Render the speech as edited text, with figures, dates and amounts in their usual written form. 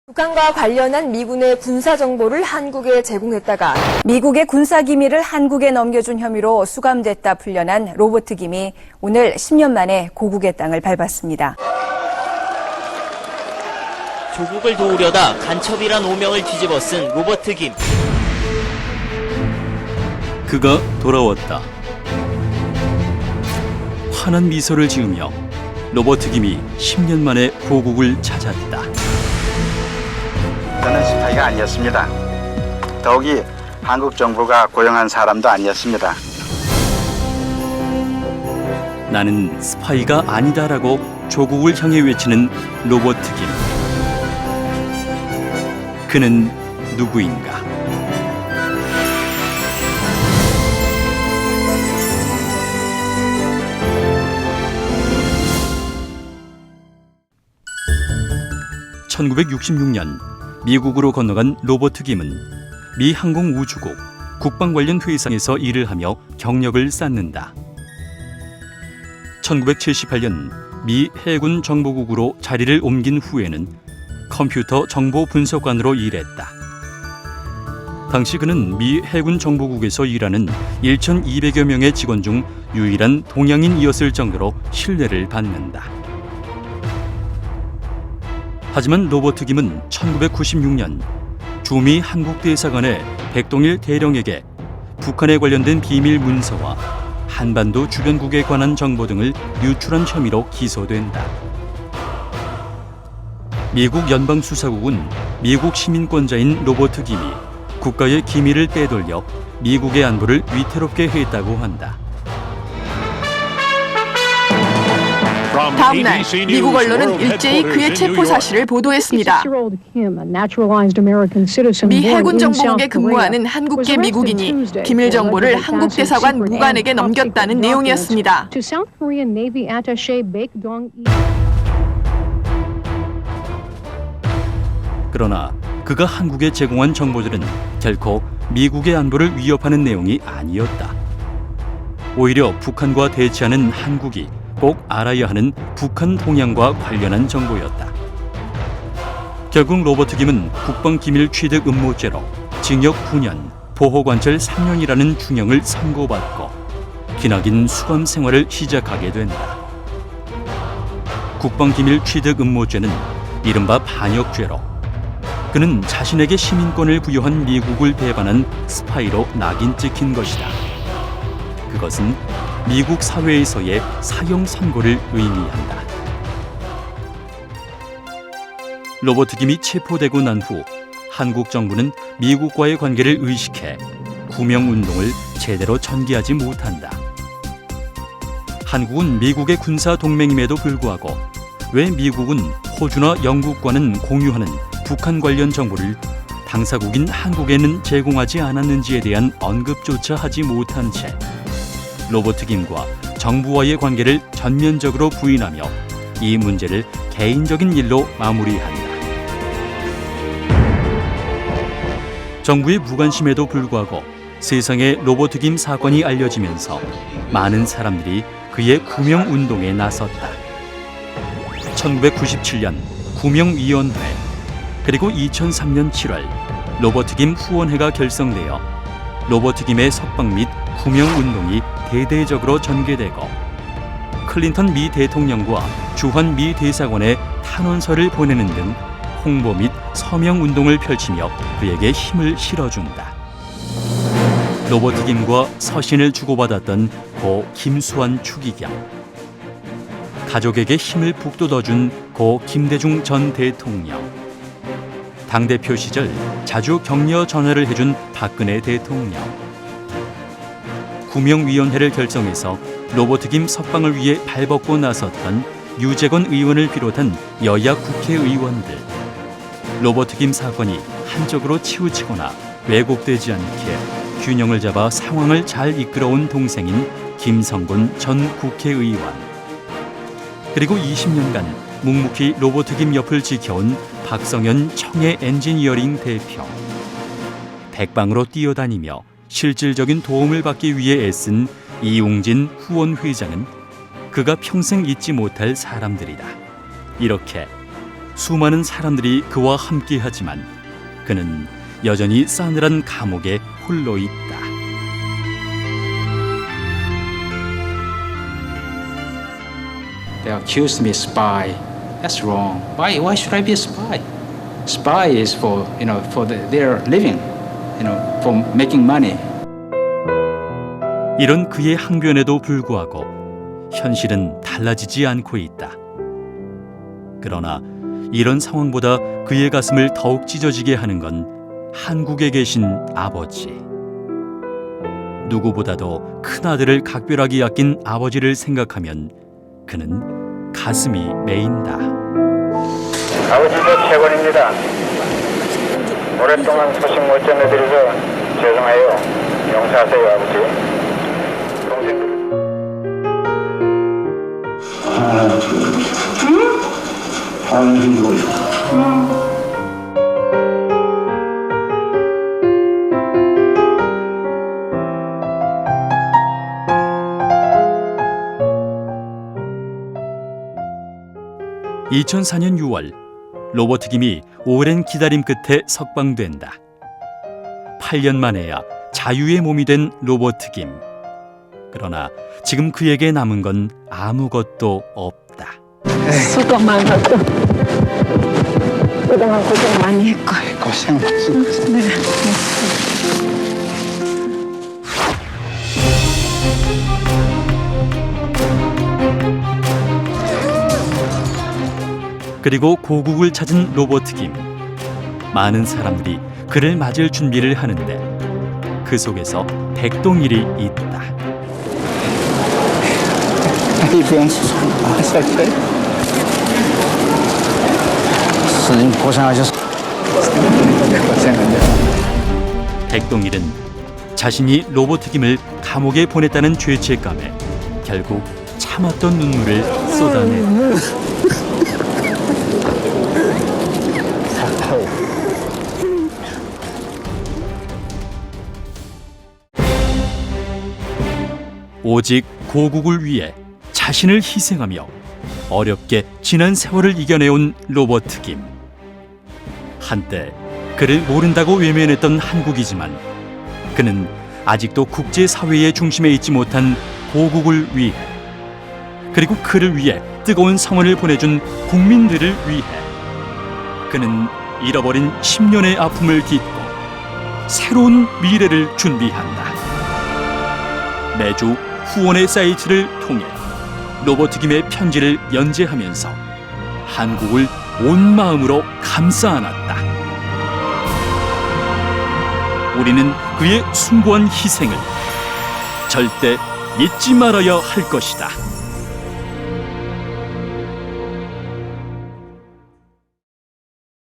북한과 관련한 미군의 군사 정보를 한국에 제공했다가 미국의 군사 기밀을 한국에 넘겨준 혐의로 수감됐다 풀려난 로버트 김이 오늘 10년 만에 고국의 땅을 밟았습니다. 조국을 도우려다 간첩이란 오명을 뒤집어 쓴 로버트 김. 그가 돌아왔다. 환한 미소를 지으며 로버트 김이 10년 만에 고국을 찾았다. 저는 스파이가 아니었습니다. 더욱이 한국 정부가 고용한 사람도 아니었습니다. 나는 스파이가 아니다라고 조국을 향해 외치는 로버트 김. 그는 누구인가? (1966년) 미국으로 건너간 로버트 김은 미 항공우주국 국방 관련 회사에서 일을 하며 경력을 쌓는다. 1978년 미 해군 정보국으로 자리를 옮긴 후에는 컴퓨터 정보 분석관으로 일했다. 당시 그는 미 해군 정보국에서 일하는 1,200여 명의 직원 중 유일한 동양인이었을 정도로 신뢰를 받는다. 하지만 로버트 김은 1996년 주미 한국대사관의 백동일 대령에게 북한에 관련된 비밀 문서와 한반도 주변국에 관한 정보 등을 유출한 혐의로 기소된다. 미국 연방수사국은 미국 시민권자인 로버트 김이 국가의 기밀을 빼돌려 미국의 안보를 위태롭게 했다고 한다. 다음 날 미국 언론은 일제히 그의 체포 사실을 보도했습니다. 미 해군 정보국에 근무하는 한국계 미국인이 기밀 정보를 한국 대사관 무관에게 넘겼다는 내용이었습니다. 그러나 그가 한국에 제공한 정보들은 결코 미국의 안보를 위협하는 내용이 아니었다. 오히려 북한과 대치하는 한국이 꼭 알아야 하는 북한 동향과 관련한 정보였다. 결국 로버트 김은 국방기밀 취득 음모죄로 징역 9년, 보호관찰 3년이라는 중형을 선고받고 기나긴 수감 생활을 시작하게 된다. 국방기밀 취득 음모죄는 이른바 반역죄로 그는 자신에게 시민권을 부여한 미국을 배반한 스파이로 낙인 찍힌 것이다. 그것은 미국 사회에서의 사형 선고를 의미한다. 로버트 김이 체포되고 난 후 한국 정부는 미국과의 관계를 의식해 구명운동을 제대로 전개하지 못한다. 한국은 미국의 군사 동맹임에도 불구하고 왜 미국은 호주나 영국과는 공유하는 북한 관련 정보를 당사국인 한국에는 제공하지 않았는지에 대한 언급조차 하지 못한 채 로버트 김과 정부와의 관계를 전면적으로 부인하며 이 문제를 개인적인 일로 마무리한다. 정부의 무관심에도 불구하고 세상에 로버트 김 사건이 알려지면서 많은 사람들이 그의 구명운동에 나섰다. 1997년 구명위원회 그리고 2003년 7월 로버트 김 후원회가 결성되어 로버트 김의 석방 및 구명운동이 대대적으로 전개되고 클린턴 미 대통령과 주한 미 대사관에 탄원서를 보내는 등 홍보 및 서명운동을 펼치며 그에게 힘을 실어준다. 로버트 김과 서신을 주고받았던 고 김수환 추기경, 가족에게 힘을 북돋워준 고 김대중 전 대통령, 당대표 시절 자주 격려 전화를 해준 박근혜 대통령, 구명위원회를 결성해서 로버트 김 석방을 위해 발벗고 나섰던 유재건 의원을 비롯한 여야 국회의원들, 로버트 김 사건이 한쪽으로 치우치거나 왜곡되지 않게 균형을 잡아 상황을 잘 이끌어온 동생인 김성곤 전 국회의원, 그리고 20년간 묵묵히 로버트 김 옆을 지켜온 박성현 청해 엔지니어링 대표, 백방으로 뛰어다니며 실질적인 도움을 받기 위해 애쓴 이웅진 후원 회장은 그가 평생 잊지 못할 사람들이다. 이렇게 수많은 사람들이 그와 함께하지만 그는 여전히 싸늘한 감옥에 홀로 있다. They accused me spy. That's wrong. Why should I be a spy? Spy is for their living, for making money. 이런 그의 항변에도 불구하고 현실은 달라지지 않고 있다. 그러나 이런 상황보다 그의 가슴을 더욱 찢어지게 하는 건 한국에 계신 아버지. 누구보다도 큰 아들을 각별하게 아낀 아버지를 생각하면 그는 가슴이 메인다. 아버지도 최고입니다. 오랫동안 소식 못 전해드려서 죄송해요. 용서하세요, 아버지. 동생들. (2004년 6월) 로버트 김이 오랜 기다림 끝에 석방된다. 8년 만에야 자유의 몸이 된 로버트 김. 그러나 지금 그에게 남은 건 아무것도 없다. 수고 많았고 그동안 고생 많이 했고 고생 많으셨어요. 네. 그리고 고국을 찾은 로버트 김. 많은 사람들이 그를 맞을 준비를 하는데 그 속에서 백동일이 있다. 스님 고생하셨어. 백동일은 자신이 로버트 김을 감옥에 보냈다는 죄책감에 결국 참았던 눈물을 쏟아냈다. 오직 고국을 위해 자신을 희생하며 어렵게 지난 세월을 이겨내온 로버트 김. 한때 그를 모른다고 외면했던 한국이지만 그는 아직도 국제사회의 중심에 있지 못한 고국을 위해, 그리고 그를 위해 뜨거운 성원을 보내준 국민들을 위해 그는 잃어버린 10년의 아픔을 딛고 새로운 미래를 준비한다. 매주 후원의 사이트를 통해 로버트 김의 편지를 연재하면서 한국을 온 마음으로 감싸 안았다. 우리는 그의 숭고한 희생을 절대 잊지 말아야 할 것이다.